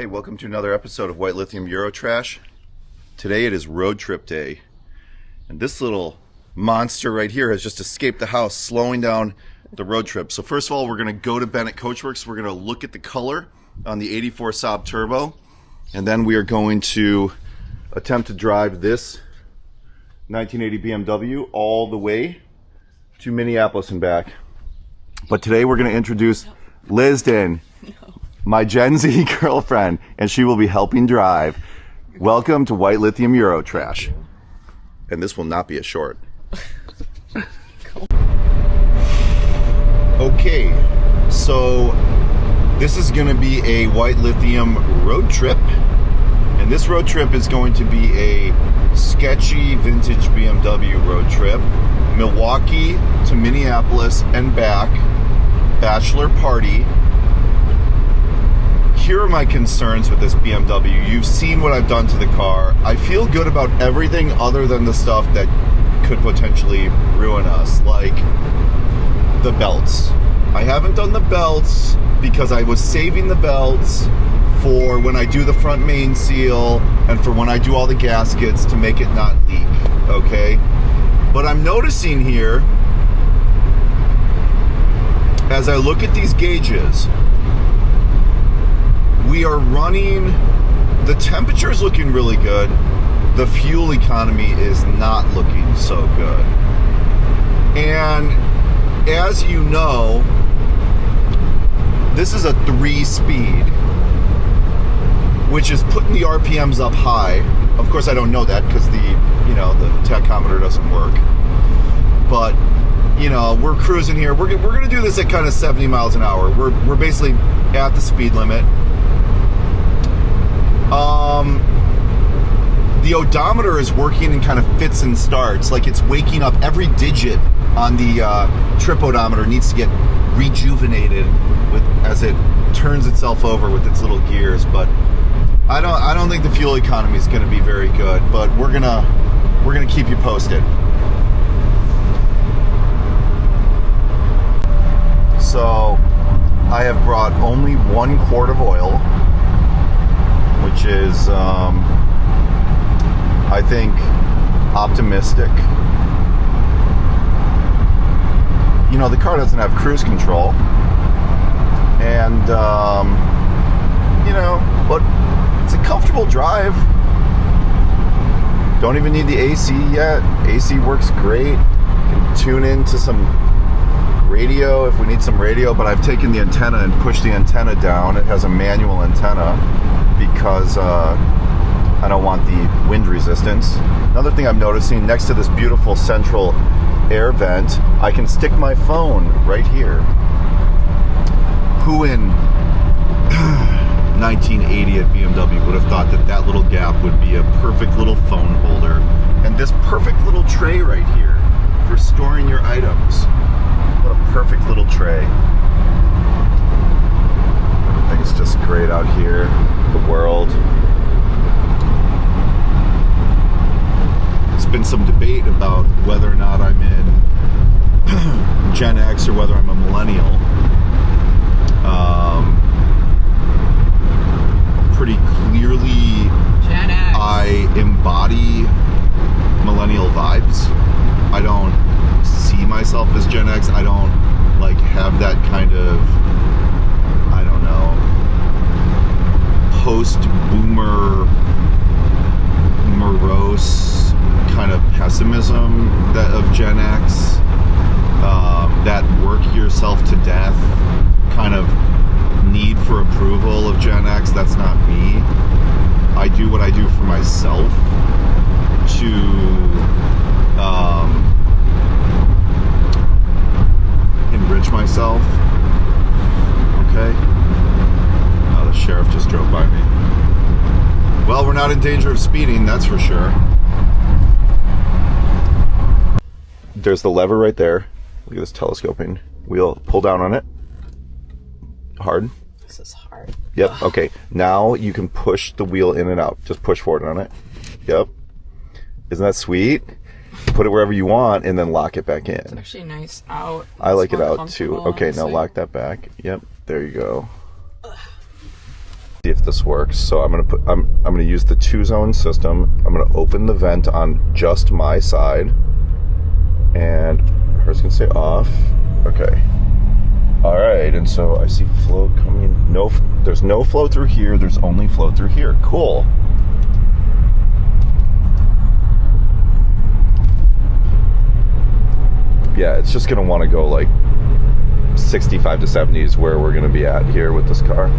Hey, welcome to another episode of White Lithium Eurotrash. Today it is road trip day, and this little monster right here has just escaped the house, slowing down the road trip. So first of all, we're going to go to Bennett Coachworks. We're going to look at the color on the 84 Saab Turbo, and then we are going to attempt to drive this 1980 BMW all the way to Minneapolis and back. But today we're going to introduce Lisden, my Gen Z girlfriend, and she will be helping drive. Welcome to White Lithium Eurotrash. And this will not be a short. Okay, so this is going to be a White Lithium road trip. And this road trip is going to be a sketchy vintage BMW road trip. Milwaukee to Minneapolis and back. Bachelor party. Here are my concerns with this BMW. You've seen what I've done to the car. I feel good about everything other than the stuff that could potentially ruin us, like the belts. I haven't done the belts because I was saving the belts for when I do the front main seal and for when I do all the gaskets to make it not leak, okay? But I'm noticing here, as I look at these gauges, we are running, the temperature is looking really good. The fuel economy is not looking so good. And as you know, this is a 3-speed, which is putting the RPMs up high. Of course, I don't know that because the tachometer doesn't work. But, we're cruising here. We're going to do this at kind of 70 miles an hour. We're basically at the speed limit. The odometer is working in kind of fits and starts, like it's waking up. Every digit on the trip odometer needs to get rejuvenated as it turns itself over with its little gears. But I don't think the fuel economy is going to be very good. But we're gonna keep you posted. So I have brought only 1 quart of oil, which is, I think, optimistic. The car doesn't have cruise control. And, but it's a comfortable drive. Don't even need the AC yet. AC works great. Can tune into some radio if we need some radio, but I've taken the antenna and pushed the antenna down. It has a manual antenna because I don't want the wind resistance. Another thing I'm noticing, next to this beautiful central air vent, I can stick my phone right here. Who in 1980 at BMW would have thought that that little gap would be a perfect little phone holder, and this perfect little tray right here for storing your items. What a perfect little tray. Everything's just great out here. The world. There's been some debate about whether or not I'm in Gen X or whether I'm a millennial. Pretty clearly, Gen X. I embody millennial vibes. I don't see myself as Gen X. I don't have that kind of, I don't know, post-boomer morose kind of pessimism of Gen X, that work yourself to death kind of need for approval of Gen X. That's not me. I do what I do for myself to enrich myself. Okay? Oh, the sheriff just drove by me. Well, we're not in danger of speeding, that's for sure. There's the lever right there. Look at this telescoping wheel. Pull down on it. Hard. This is hard. Yep. Okay. Now you can push the wheel in and out. Just push forward on it. Yep. Isn't that sweet? Put it wherever you want and then lock it back in. It's actually nice out. I like it out too. Okay, honestly. now lock that back. Yep. There you go. See if this works. So I'm gonna use the 2-zone system. I'm gonna open the vent on just my side, and hers can stay off. Okay. All right, and so I see flow coming. No, there's no flow through here. There's only flow through here. Cool. Yeah, it's just gonna want to go like 65 to 70 is where we're gonna be at here with this car.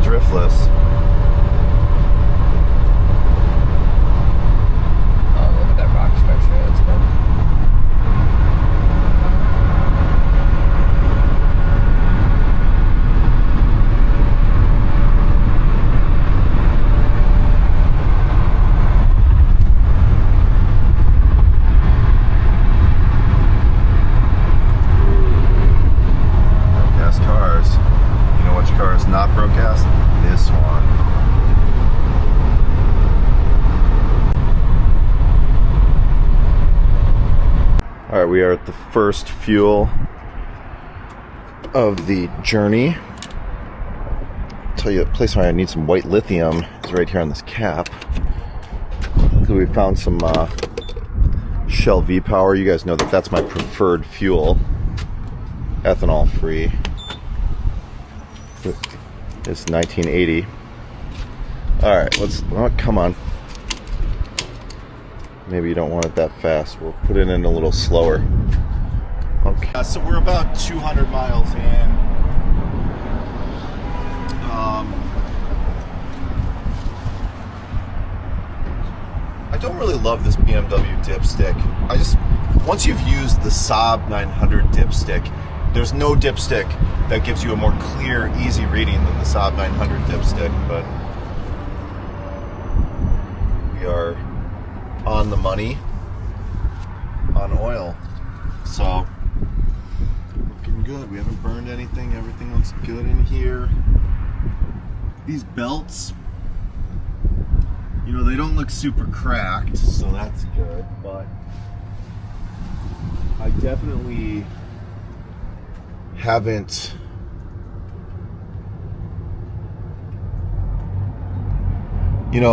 Driftless. Oh, look at that rock structure. That's good. Gas cars. You know which car is not broke gas? This one. All right, we are at the first fuel of the journey. I'll tell you a place where I need some white lithium is right here on this cap. We found some Shell V-Power. You guys know that that's my preferred fuel. Ethanol free. It's 1980. All right, oh, come on. Maybe you don't want it that fast. We'll put it in a little slower. Okay. So we're about 200 miles in. I don't really love this BMW dipstick. Once you've used the Saab 900 dipstick, there's no dipstick that gives you a more clear, easy reading than the Saab 900 dipstick, but we are on the money on oil. So, looking good. We haven't burned anything. Everything looks good in here. These belts, you know, they don't look super cracked, so that's good, but I definitely haven't in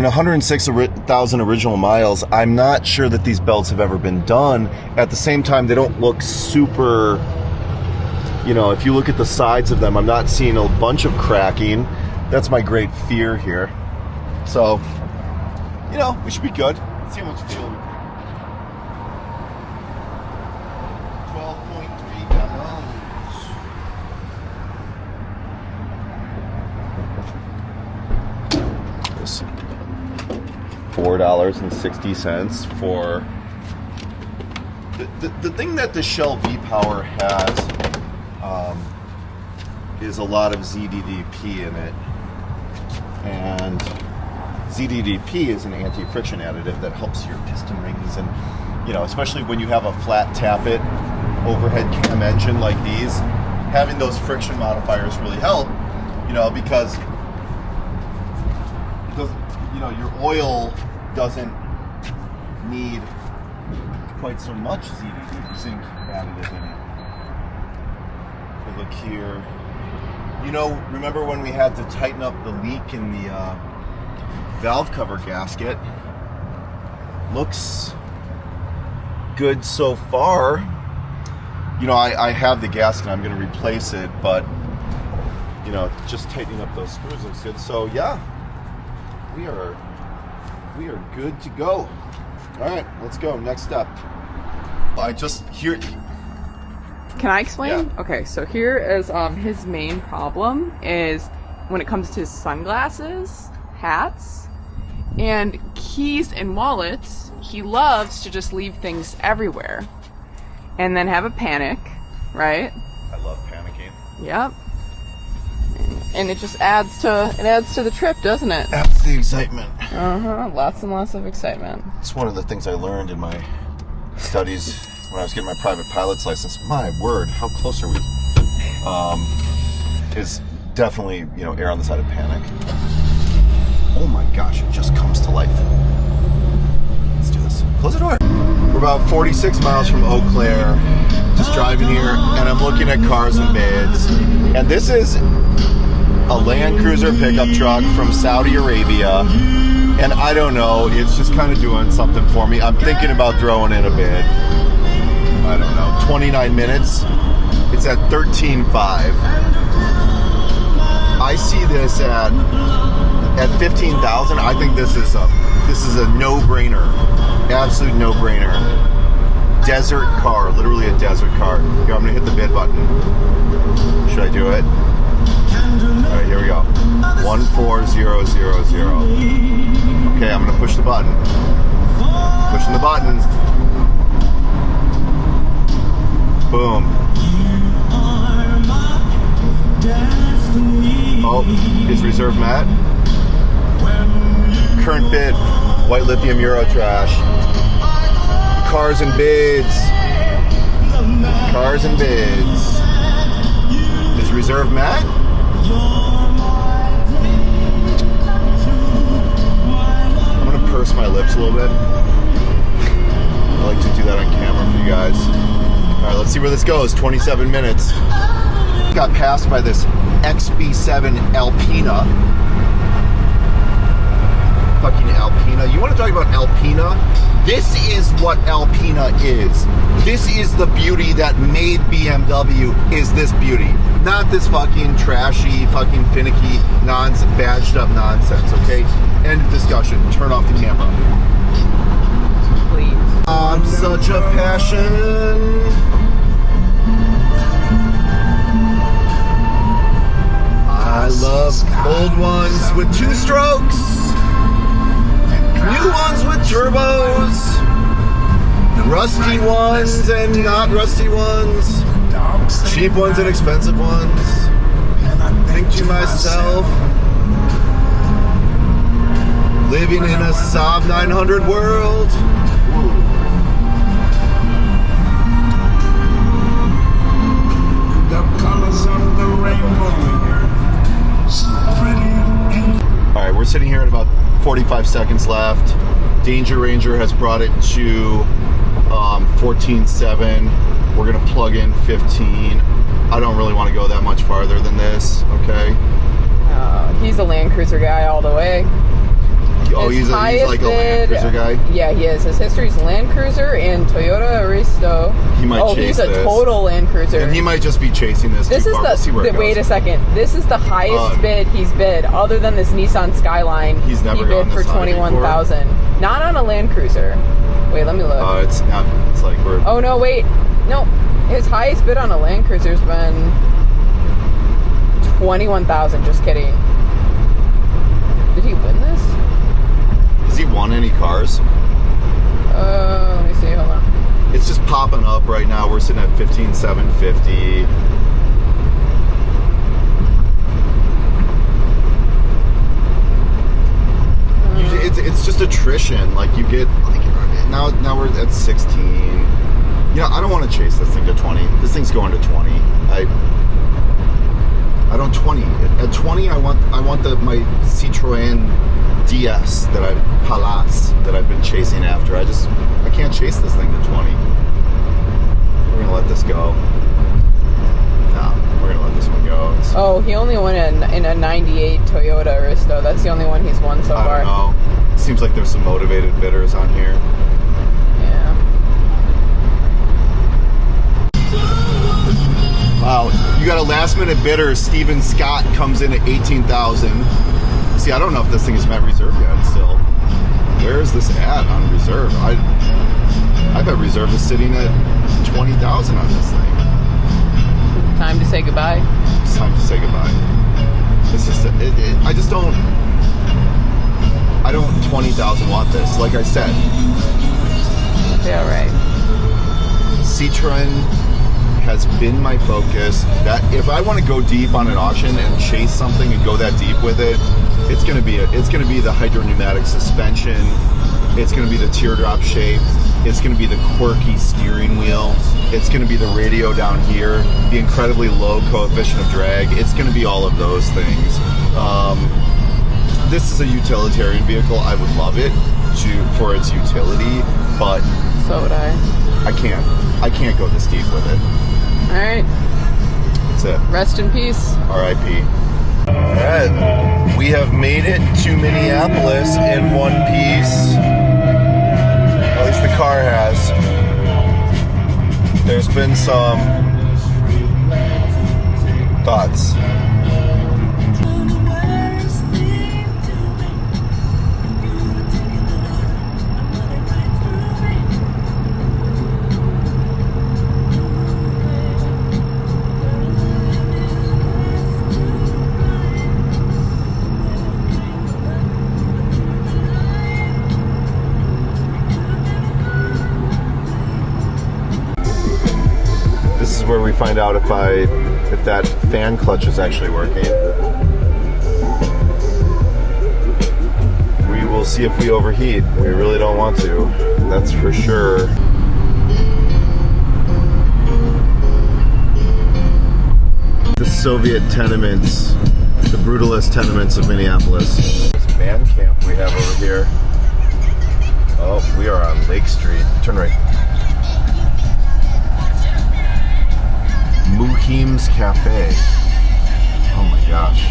106,000 original miles, I'm not sure that these belts have ever been done. At the same time, they don't look super, if you look at the sides of them, I'm not seeing a bunch of cracking. That's my great fear here. So, we should be good. Let's see how much fuel we 12.3 gallons. $4.60 for the thing that the Shell V-Power has is a lot of ZDDP in it, and ZDDP is an anti-friction additive that helps your piston rings, and especially when you have a flat tappet overhead cam engine like these, having those friction modifiers really help, because your oil doesn't need quite so much ZDD zinc additive in it. If we look here, remember when we had to tighten up the leak in the valve cover gasket? Looks good so far. I have the gasket, I'm going to replace it, but just tightening up those screws looks good. So yeah, we are good to go. All right, let's go. Next step. Can I explain? Yeah. Okay, so here is his main problem is when it comes to his sunglasses, hats, and keys and wallets. He loves to just leave things everywhere and then have a panic, right? I love panicking. Yep. And it just adds to the trip, doesn't it? That's the excitement. Lots and lots of excitement. It's one of the things I learned in my studies when I was getting my private pilot's license. My word, how close are we? Is definitely, err on the side of panic. Oh my gosh, it just comes to life. windows. Close the door. We're about 46 miles from Eau Claire. Just driving here, and I'm looking at cars and bids. And this is a Land Cruiser pickup truck from Saudi Arabia. And I don't know, it's just kind of doing something for me. I'm thinking about throwing in a bid. I don't know, 29 minutes. It's at 13.5. I see this at 15,000. I think this is a no-brainer, absolute no-brainer. Desert car, literally a desert car. Here, I'm gonna hit the bid button. Should I do it? All right, here we go. 14000. Okay, I'm gonna push the button. Pushing the button. Boom. Oh, is reserve met? Current bid, white lithium Eurotrash. Cars and bids. Cars and bids. Is reserve met? I'm gonna purse my lips a little bit. I like to do that on camera for you guys. Alright, let's see where this goes. 27 minutes. Got passed by this XB7 Alpina. Fucking Alpina. You want to talk about Alpina? This is what Alpina is. This is the beauty that made BMW, is this beauty. Not this fucking trashy, fucking finicky, badged up nonsense, okay? End of discussion. Turn off the camera. Please. I'm such a passion. I love old ones with 2 strokes. New ones with turbos, rusty ones and not rusty ones, cheap ones and expensive ones. Think to myself, living in a Saab 900 world. The colors of the rainbow, so pretty. All right, we're sitting here at about 45 seconds left. Danger Ranger has brought it to 14.7. We're gonna plug in 15. I don't really want to go that much farther than this, okay? He's a Land Cruiser guy all the way. Oh, he's like a Land Cruiser guy? Yeah, he is. His history's Land Cruiser and Toyota Aristo. He might chase he's a this. Total Land Cruiser. And he might just be chasing this This too is far. We'll see where it goes. wait a second. This is the highest bid he's bid, other than this Nissan Skyline. He's never he bid gone for this high 21,000. Not on a Land Cruiser. Wait, let me look. It's not. It's like we're. Oh no, wait. No, his highest bid on a Land Cruiser's been 21,000. Just kidding. Did he win this? Has he won any cars? Let me see. Hold on. It's just popping up right now. We're sitting at 15,750. It's just attrition. Like you get like now we're at 16. You know, I don't want to chase this thing to 20. This thing's going to 20. I don't 20. At 20, I want my Citroën DS Palace that I've been chasing after. I can't chase this thing to 20. We're gonna let this go. No, we're gonna let this one go. Oh, he only won in a 98 Toyota Aristo. That's the only one he's won so far. I don't know. Seems like there's some motivated bidders on here. Yeah. Wow, you got a last minute bidder. Steven Scott comes in at 18,000. See, I don't know if this thing is met reserve yet still. Where is this at on reserve? I bet reserve is sitting at 20,000 on this thing. Time to say goodbye. It's time to say goodbye. It's just, I just don't 20,000 want this, like I said. Yeah, right. Citroën has been my focus. That if I want to go deep on an auction and chase something and go that deep with it, it's gonna be the hydropneumatic suspension. It's gonna be the teardrop shape. It's gonna be the quirky steering wheel. It's gonna be the radio down here, the incredibly low coefficient of drag. It's gonna be all of those things. This is a utilitarian vehicle. I would love it for its utility. but So would I. I can't go this deep with it. All right. That's it. Rest in peace. R.I.P. All right, we have made it to Minneapolis in one piece. At least the car has. There's been some thoughts. This is where we find out if that fan clutch is actually working. We will see if we overheat. We really don't want to, that's for sure. The Soviet tenements, the brutalist tenements of Minneapolis. This man camp we have over here. Oh, we are on Lake Street. Turn right. Muhim's Cafe. Oh my gosh.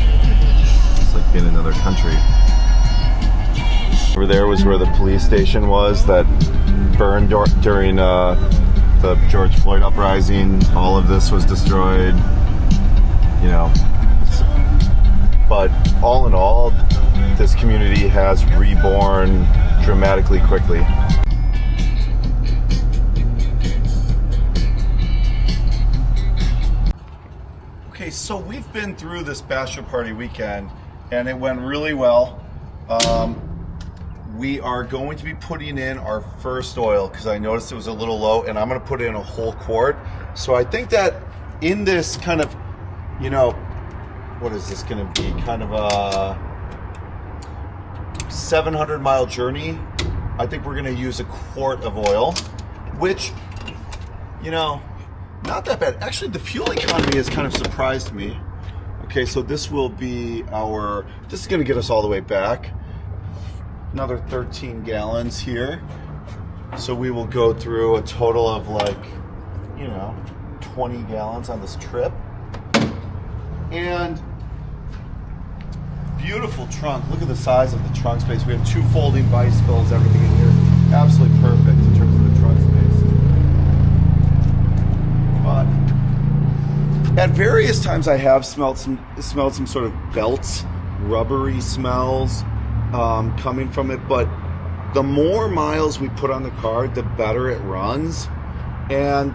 It's like being in another country. Over there was where the police station was that burned during the George Floyd uprising. All of this was destroyed. You know. But all in all, this community has reborn dramatically quickly. Okay, so we've been through this bachelor party weekend and it went really well. We are going to be putting in our first oil because I noticed it was a little low, and I'm going to put in a whole quart. So I think that in this kind of, you know, what is this going to be? Kind of a 700-mile journey. I think we're going to use a quart of oil, which, you know, not that bad. Actually, the fuel economy has kind of surprised me. Okay, so this will be this is going to get us all the way back. Another 13 gallons here. So we will go through a total of like, you know, 20 gallons on this trip. And beautiful trunk. Look at the size of the trunk space. We have 2 folding bicycles, everything in here. Absolutely perfect in terms of the trunk space. But at various times I have smelled some sort of belts, rubbery smells coming from it, but the more miles we put on the car, the better it runs. And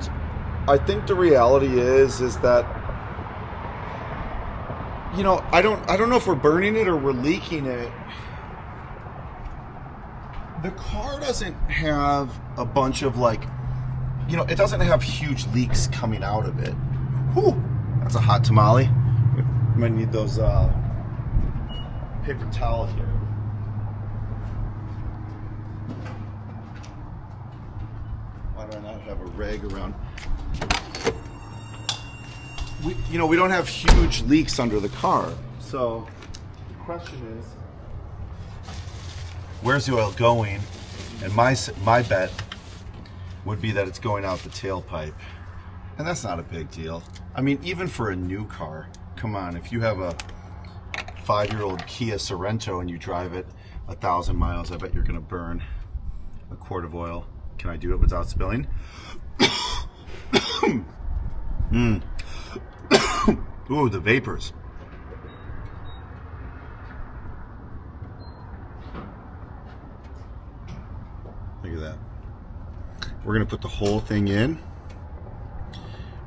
I think the reality is that, you know, I don't know if we're burning it or we're leaking it. The car doesn't have a bunch of, like, you know, it doesn't have huge leaks coming out of it. Whew, that's a hot tamale. We might need those paper towels here. Why do I not have a rag around? We don't have huge leaks under the car. So the question is, where's the oil going? And my bet would be that it's going out the tailpipe. And that's not a big deal. I mean, even for a new car, come on, if you have a 5-year-old Kia Sorento and you drive it 1,000 miles, I bet you're gonna burn a quart of oil. Can I do it without spilling? Ooh, the vapors. Look at that. We're gonna put the whole thing in.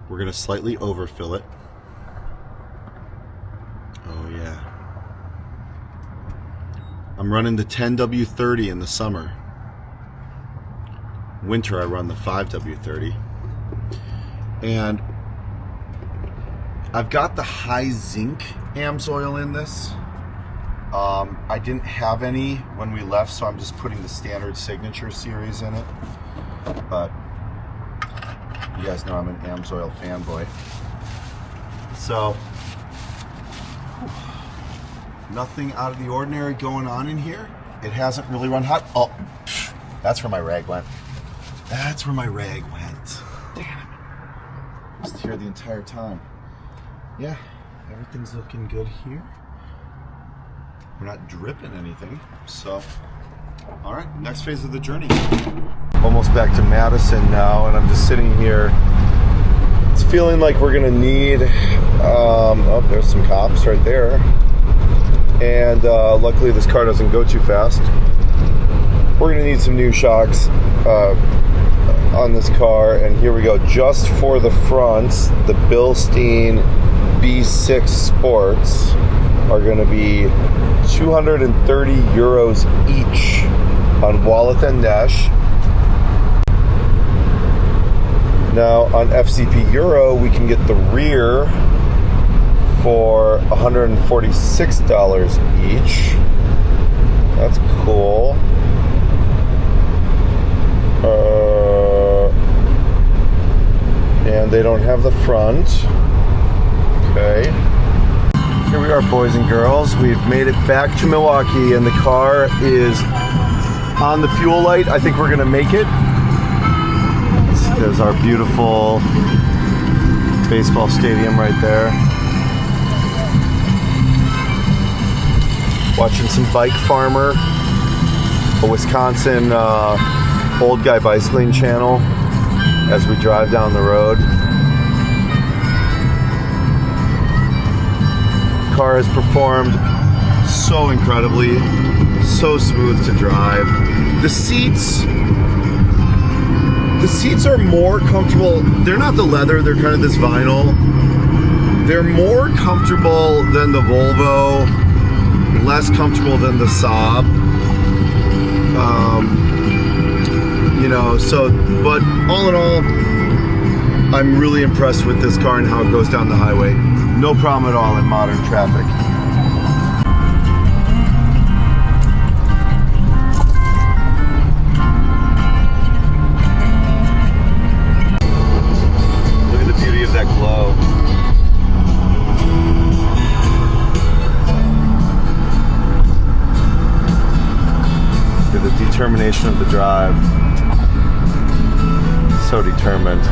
We're gonna slightly overfill it. Oh yeah. I'm running the 10W30 in the summer. Winter I run the 5W30. And I've got the high zinc AMSOIL in this. I didn't have any when we left, so I'm just putting the standard Signature series in it. But you guys know I'm an AMSOIL fanboy. So, nothing out of the ordinary going on in here. It hasn't really run hot. Oh, that's where my rag went. That's where my rag went. Damn. Just here the entire time. Yeah, everything's looking good here. We're not dripping anything, so. All right, next phase of the journey. Almost back to Madison now, and I'm just sitting here. It's feeling like we're gonna need, oh, there's some cops right there. And luckily this car doesn't go too fast. We're gonna need some new shocks on this car, and here we go. Just for the fronts, the Bilstein B6 Sports are gonna be 230 euros each on wallet and dash. Now on FCP Euro, we can get the rear for $146 each. That's cool. And they don't have the front. Okay. Here we are, boys and girls. We've made it back to Milwaukee, and the car is on the fuel light. I think we're gonna make it. There's our beautiful baseball stadium right there. Watching some Bike Farmer, a Wisconsin old guy bicycling channel as we drive down the road. Car has performed so incredibly, so smooth to drive. The seats are more comfortable. They're not the leather, they're kind of this vinyl. They're more comfortable than the Volvo, less comfortable than the Saab. You know, so, but all in all, I'm really impressed with this car and how it goes down the highway. No problem at all in modern traffic. Look at the beauty of that glow. Look at the determination of the drive. So determined.